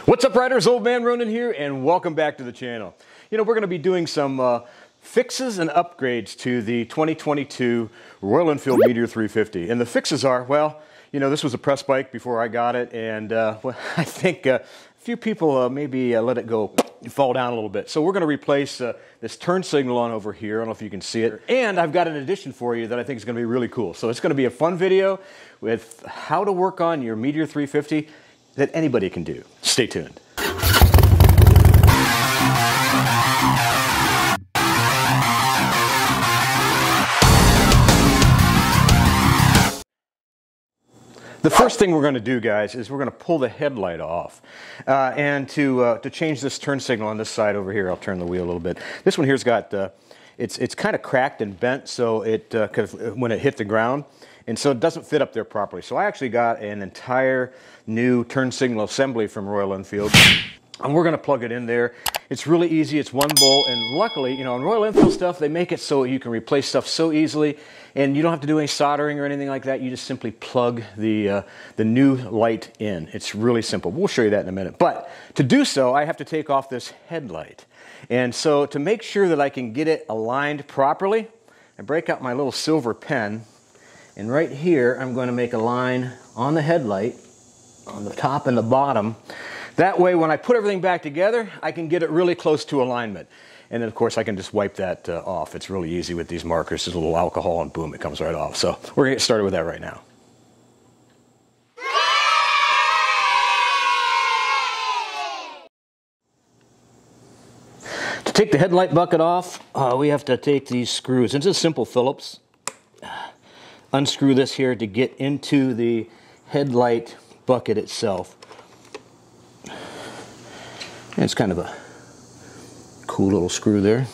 What's up, riders? Old Man Ronin here, and welcome back to the channel. You know, we're going to be doing some fixes and upgrades to the 2022 Royal Enfield Meteor 350. And the fixes are, well, you know, this was a press bike before I got it, and well, I think a few people maybe let it go fall down a little bit. So we're going to replace this turn signal on over here. I don't know if you can see it. And I've got an addition for you that I think is going to be really cool. So it's going to be a fun video with how to work on your Meteor 350 that anybody can do. Stay tuned. The first thing we're going to do, guys, is we're going to pull the headlight off. And to change this turn signal on this side over here, I'll turn the wheel a little bit. This one here's got, it's kind of cracked and bent, so it, when it hit the ground, and so it doesn't fit up there properly. So I actually got an entire new turn signal assembly from Royal Enfield, and we're going to plug it in there. It's really easy. It's one bolt, and luckily, you know, in Royal Enfield stuff, they make it so you can replace stuff so easily, and you don't have to do any soldering or anything like that. You just simply plug the new light in. It's really simple. We'll show you that in a minute. But to do so, I have to take off this headlight. And so to make sure that I can get it aligned properly, I break out my little silver pen, and right here, I'm going to make a line on the headlight, on the top and the bottom. That way, when I put everything back together, I can get it really close to alignment. And then, of course, I can just wipe that off. It's really easy with these markers. Just a little alcohol and boom, it comes right off. So we're going to get started with that right now. To take the headlight bucket off, we have to take these screws. It's just simple Phillips. Unscrew this here to get into the headlight bucket itself. And it's kind of a cool little screw there.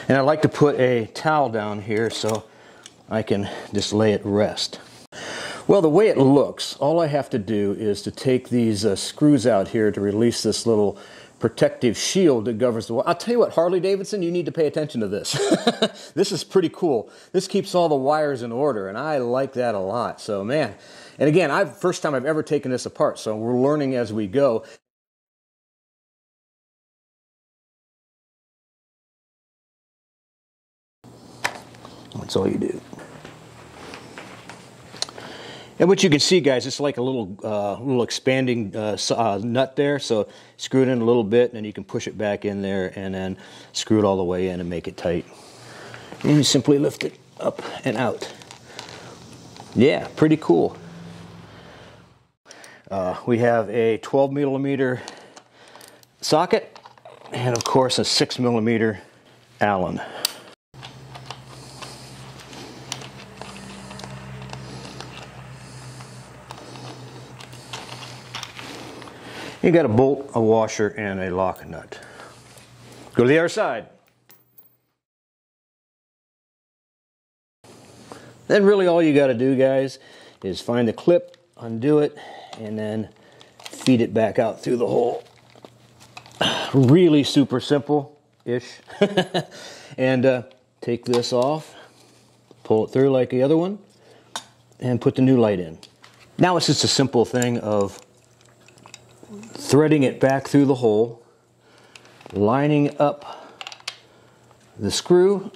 And I like to put a towel down here so I can just lay it rest. Well, the way it looks, all I have to do is to take these screws out here to release this little protective shield that governs the wire. I'll tell you what, Harley Davidson, you need to pay attention to this. This is pretty cool. This keeps all the wires in order, and I like that a lot. So, man, and again, first time I've ever taken this apart, so we're learning as we go. That's all you do. And what you can see, guys, it's like a little expanding nut there. So screw it in a little bit, and then you can push it back in there, and then screw it all the way in and make it tight. And you simply lift it up and out. Yeah, pretty cool. We have a 12mm socket, and of course a 6mm Allen. You got a bolt, a washer, and a lock nut. Go to the other side. Then really all you got to do, guys, is find the clip, undo it, and then feed it back out through the hole. Really super simple-ish. And take this off, pull it through like the other one, and put the new light in. Now it's just a simple thing of threading it back through the hole, lining up the screw,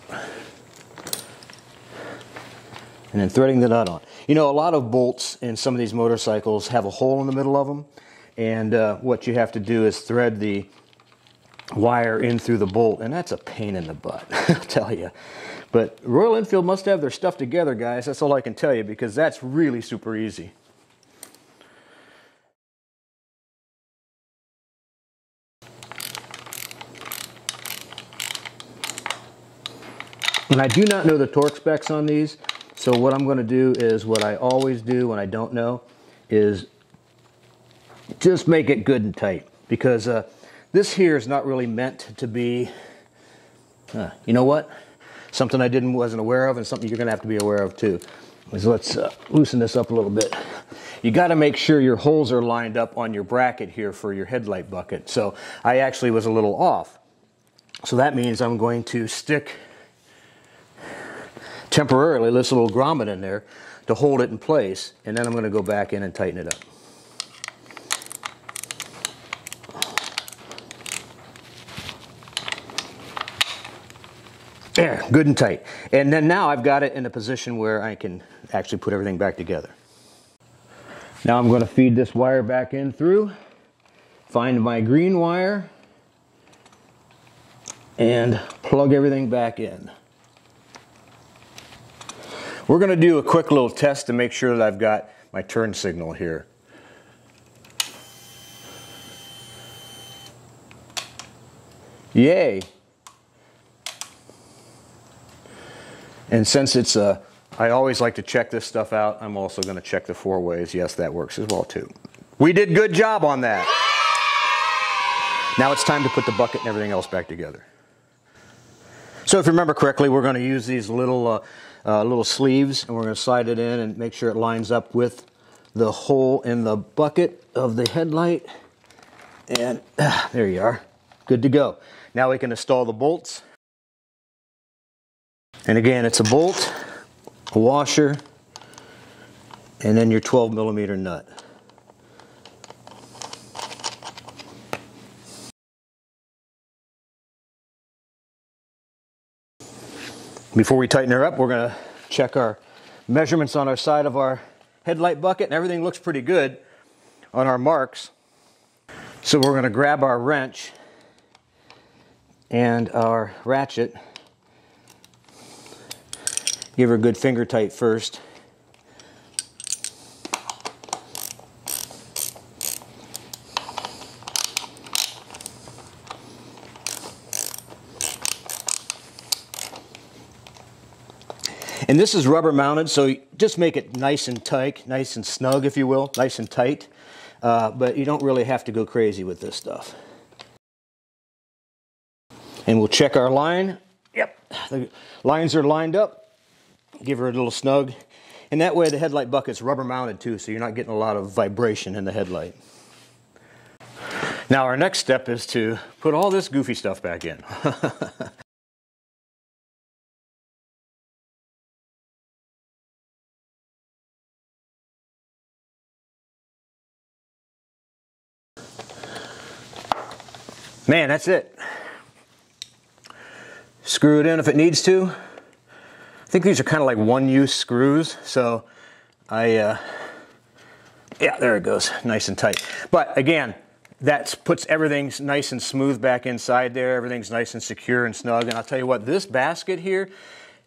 and then threading the nut on. You know, a lot of bolts in some of these motorcycles have a hole in the middle of them, and what you have to do is thread the wire in through the bolt, and that's a pain in the butt, I'll tell you. But Royal Enfield must have their stuff together, guys. That's all I can tell you, because that's really super easy. And I do not know the torque specs on these, so what I'm going to do is what I always do when I don't know, is just make it good and tight. Because this here is not really meant to be, you know what? Something I wasn't aware of, and something you're going to have to be aware of too. So let's loosen this up a little bit. You got to make sure your holes are lined up on your bracket here for your headlight bucket. So I actually was a little off. So that means I'm going to stick temporarily this little grommet in there to hold it in place, and then I'm going to go back in and tighten it up. There, good and tight. And then now I've got it in a position where I can actually put everything back together. Now I'm going to feed this wire back in through, find my green wire, and plug everything back in. We're going to do a quick little test to make sure that I've got my turn signal here. Yay! And since it's I always like to check this stuff out, I'm also going to check the 4 ways. Yes, that works as well too. We did a good job on that. Now it's time to put the bucket and everything else back together. So if you remember correctly, we're going to use these little sleeves, and we're going to slide it in and make sure it lines up with the hole in the bucket of the headlight. And there you are. Good to go. Now we can install the bolts. And again, it's a bolt, a washer, and then your 12mm nut. Before we tighten her up, we're going to check our measurements on our side of our headlight bucket, and everything looks pretty good on our marks. So we're going to grab our wrench and our ratchet. Give her a good finger tight first. And this is rubber mounted, so just make it nice and tight, nice and snug, if you will, nice and tight. But you don't really have to go crazy with this stuff. And we'll check our line. Yep, the lines are lined up. Give her a little snug, and that way the headlight bucket's rubber mounted too, so you're not getting a lot of vibration in the headlight. Now our next step is to put all this goofy stuff back in. Man, that's it. Screw it in if it needs to. I think these are kind of like one-use screws, so yeah, there it goes, nice and tight. But again, that puts everything nice and smooth back inside there. Everything's nice and secure and snug. And I'll tell you what, this basket here,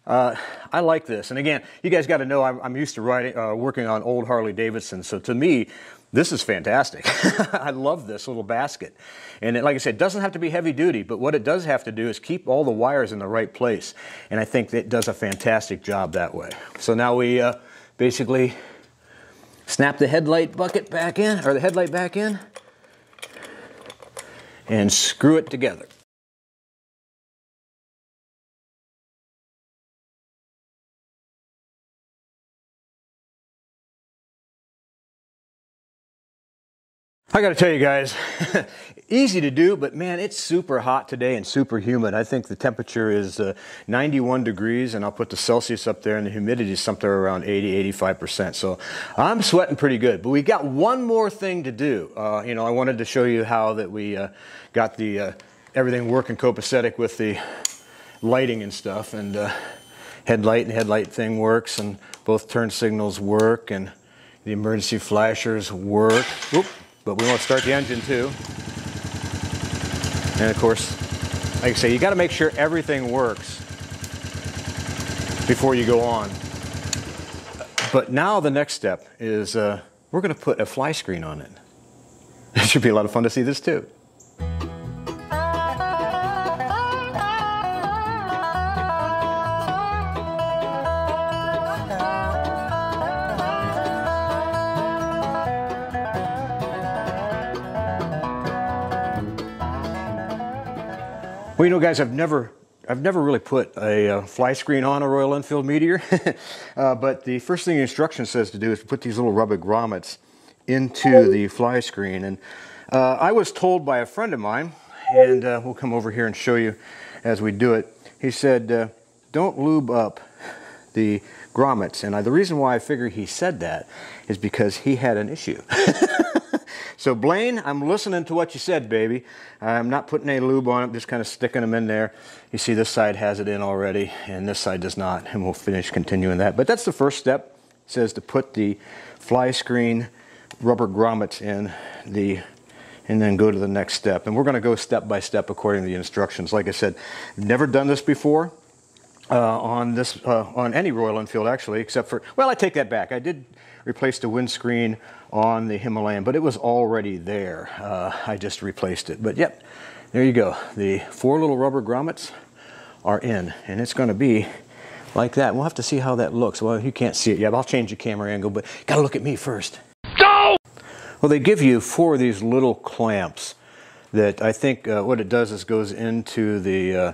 I like this. And again, you guys got to know I'm used to working on old Harley Davidson, so to me, this is fantastic. I love this little basket. And like I said, it doesn't have to be heavy duty, but what it does have to do is keep all the wires in the right place. And I think it does a fantastic job that way. So now we basically snap the headlight bucket back in, or the headlight back in, and screw it together. I got to tell you guys, easy to do, but man, it's super hot today and super humid. I think the temperature is 91 degrees, and I'll put the Celsius up there, and the humidity is something around 80–85%. So I'm sweating pretty good. But we got one more thing to do. You know, I wanted to show you how that we got the everything working copacetic with the lighting and stuff, and headlight thing works, and both turn signals work, and the emergency flashers work. Oop. But we want to start the engine too. And of course, like I say, you got to make sure everything works before you go on. But now the next step is we're going to put a fly screen on it. It should be a lot of fun to see this too. Well, you know, guys, I've never really put a fly screen on a Royal Enfield Meteor, but the first thing the instruction says to do is to put these little rubber grommets into the fly screen. And I was told by a friend of mine, and we'll come over here and show you as we do it. He said, don't lube up the grommets. And the reason why I figure he said that is because he had an issue. So Blaine, I'm listening to what you said, baby. I'm not putting any lube on it, just kind of sticking them in there. You see this side has it in already, and this side does not, and we'll finish continuing that. But that's the first step. It says to put the fly screen rubber grommets in and then go to the next step. And we're going to go step by step according to the instructions. Like I said, I've never done this before on any Royal Enfield actually, except for, well, I take that back. I did replace the windscreen on the Himalayan, but it was already there. I just replaced it. But yep, there you go. The 4 little rubber grommets are in, and it's going to be like that. We'll have to see how that looks. Well, you can't see it yet. I'll change the camera angle, but you got to look at me first. Go! Well, they give you 4 of these little clamps that I think what it does is goes into the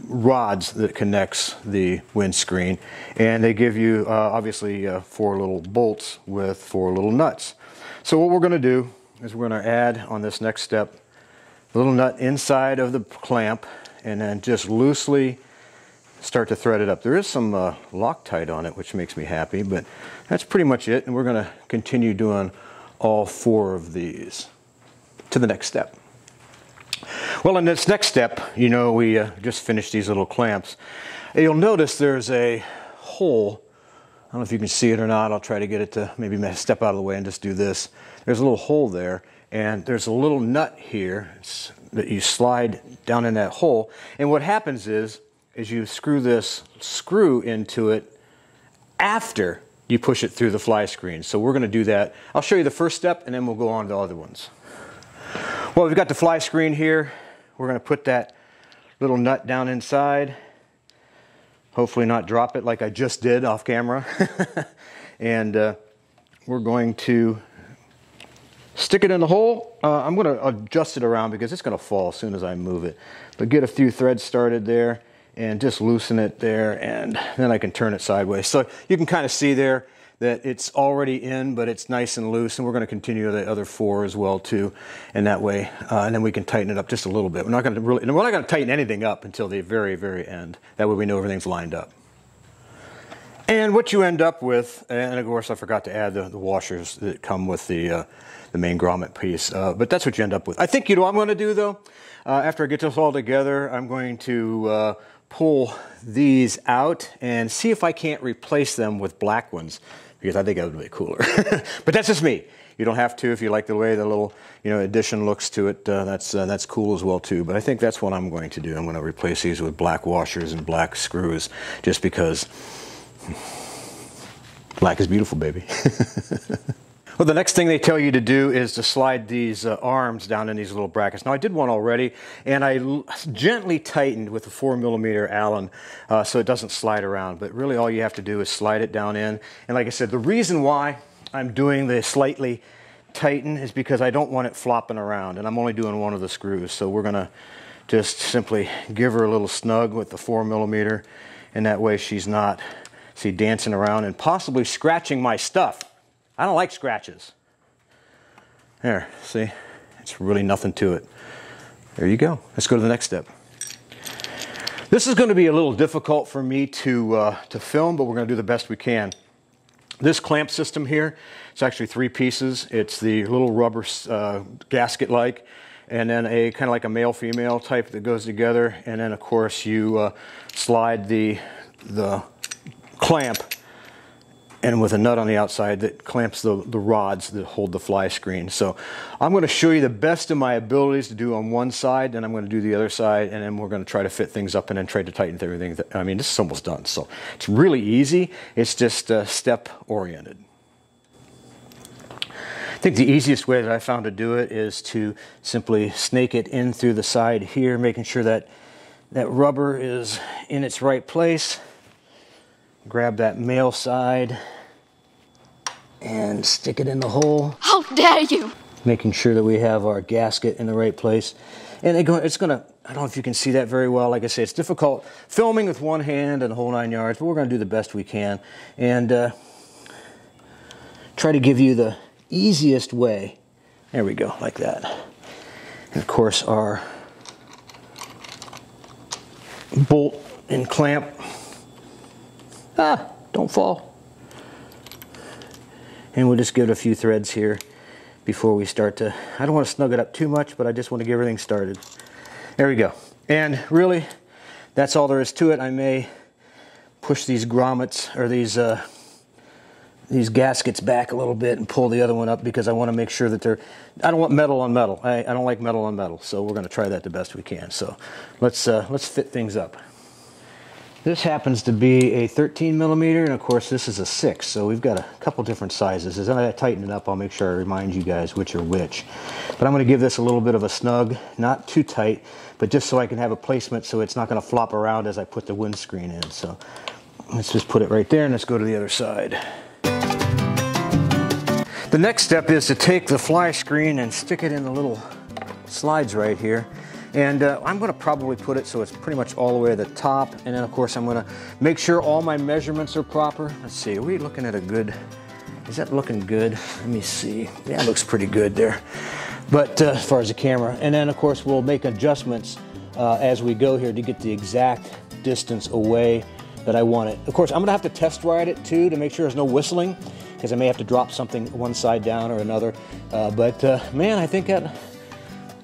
rods that connects the windscreen, and they give you obviously 4 little bolts with 4 little nuts. So what we're going to do is we're going to add on this next step a little nut inside of the clamp, and then just loosely start to thread it up. There is some Loctite on it, which makes me happy, but that's pretty much it. And we're going to continue doing all 4 of these to the next step. Well, in this next step, you know, we just finished these little clamps. You'll notice there's a hole. I don't know if you can see it or not. I'll try to get it to maybe step out of the way and just do this. There's a little hole there, and there's a little nut here that you slide down in that hole. And what happens is you screw this screw into it after you push it through the fly screen. So we're going to do that. I'll show you the first step, and then we'll go on to the other ones. Well, we've got the fly screen here. We're going to put that little nut down inside. Hopefully not drop it like I just did off camera. And we're going to stick it in the hole. I'm going to adjust it around because it's going to fall as soon as I move it. But get a few threads started there and just loosen it there, and then I can turn it sideways. So you can kind of see there that it's already in, but it's nice and loose, and we're going to continue the other 4 as well too, and that way, and then we can tighten it up just a little bit. We're not going to tighten anything up until the very, very end. That way we know everything's lined up. And what you end up with, and of course I forgot to add the washers that come with the main grommet piece, but that's what you end up with. I think you know what I'm going to do though. After I get this all together, I'm going to pull these out and see if I can't replace them with black ones, because I think that would be cooler. But that's just me. You don't have to if you like the way the little addition looks to it. That's cool as well too. But I think that's what I'm going to do. I'm going to replace these with black washers and black screws, just because black is beautiful, baby. Well, the next thing they tell you to do is to slide these arms down in these little brackets. Now, I did one already, and I gently tightened with a 4mm Allen so it doesn't slide around. But really, all you have to do is slide it down in. And like I said, the reason why I'm doing the slightly tighten is because I don't want it flopping around, and I'm only doing one of the screws. So we're going to just simply give her a little snug with the 4mm, and that way she's not, see, dancing around and possibly scratching my stuff. I don't like scratches. There, see? It's really nothing to it. There you go. Let's go to the next step. This is going to be a little difficult for me to film, but we're going to do the best we can. This clamp system here, it's actually 3 pieces. It's the little rubber gasket-like, and then a kind of like a male-female type that goes together, and then of course you slide the clamp, and with a nut on the outside that clamps the rods that hold the fly screen. So I'm going to show you the best of my abilities to do on one side, and I'm going to do the other side, and then we're going to try to fit things up and then try to tighten everything. I mean, this is almost done, so it's really easy. It's just step oriented. I think the easiest way that I found to do it is to simply snake it in through the side here, making sure that that rubber is in its right place. Grab that male side and stick it in the hole. How dare you! Making sure that we have our gasket in the right place. And it's gonna, I don't know if you can see that very well. Like I say, it's difficult filming with one hand and the whole 9 yards, but we're gonna do the best we can. And try to give you the easiest way. There we go, like that. And of course our bolt and clamp Don't fall. And we'll just give it a few threads here before we start to, I don't want to snug it up too much, but I just want to get everything started. There we go. And really, that's all there is to it. I may push these grommets, or these gaskets back a little bit and pull the other one up, because I want to make sure that they're, I don't want metal on metal. I don't like metal on metal, so we're going to try that the best we can. So let's fit things up. This happens to be a 13 millimeter, and of course this is a 6, so we've got a couple different sizes. As I tighten it up, I'll make sure I remind you guys which are which. But I'm going to give this a little bit of a snug, not too tight, but just so I can have a placement so it's not going to flop around as I put the windscreen in. So let's just put it right there, and let's go to the other side. The next step is to take the fly screen and stick it in the little slides right here. And I'm going to probably put it so it's pretty much all the way to the top. And then, of course, I'm going to make sure all my measurements are proper. Let's see, are we looking at a good, is that looking good? Let me see. Yeah, it looks pretty good there. But as far as the camera. And then, of course, we'll make adjustments as we go here to get the exact distance away that I want it. Of course, I'm going to have to test ride it, too, to make sure there's no whistling, because I may have to drop something one side down or another. Man, I think that...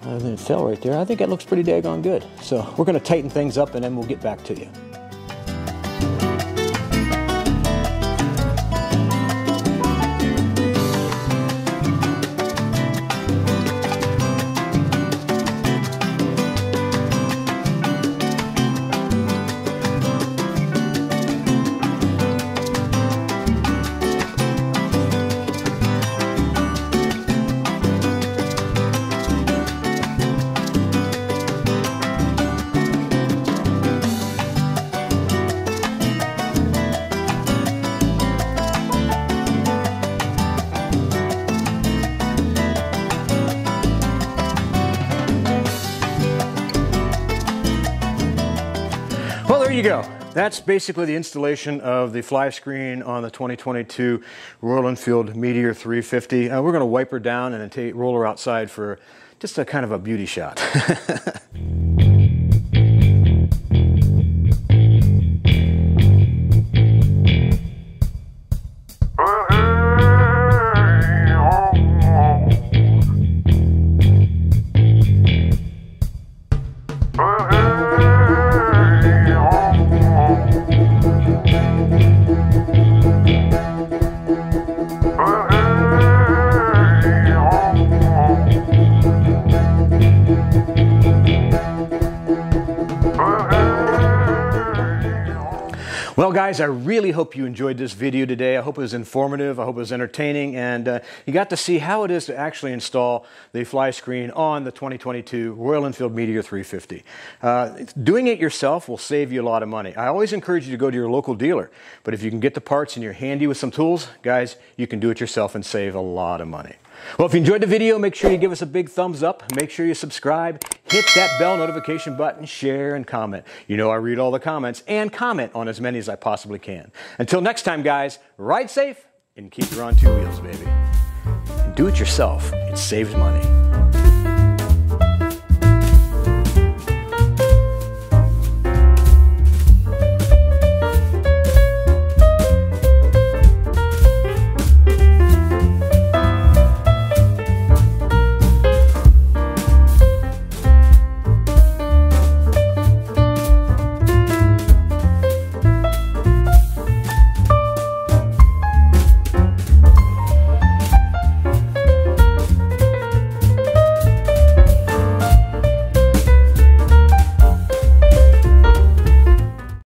it fell right there. I think that looks pretty daggone good. So we're going to tighten things up, and then we'll get back to you. Well, there you go. That's basically the installation of the fly screen on the 2022 Royal Enfield Meteor 350. We're going to wipe her down and then roll her outside for just a kind of a beauty shot. Well, guys, I really hope you enjoyed this video today. I hope it was informative. I hope it was entertaining, and you got to see how it is to actually install the fly screen on the 2022 Royal Enfield Meteor 350. Doing it yourself will save you a lot of money. I always encourage you to go to your local dealer, but if you can get the parts and you're handy with some tools, guys, you can do it yourself and save a lot of money. Well, if you enjoyed the video, make sure you give us a big thumbs up. Make sure you subscribe, hit that bell notification button, share, and comment. You know I read all the comments and comment on as many as I possibly can. Until next time, guys, ride safe and keep her on two wheels, baby. And do it yourself. It saves money.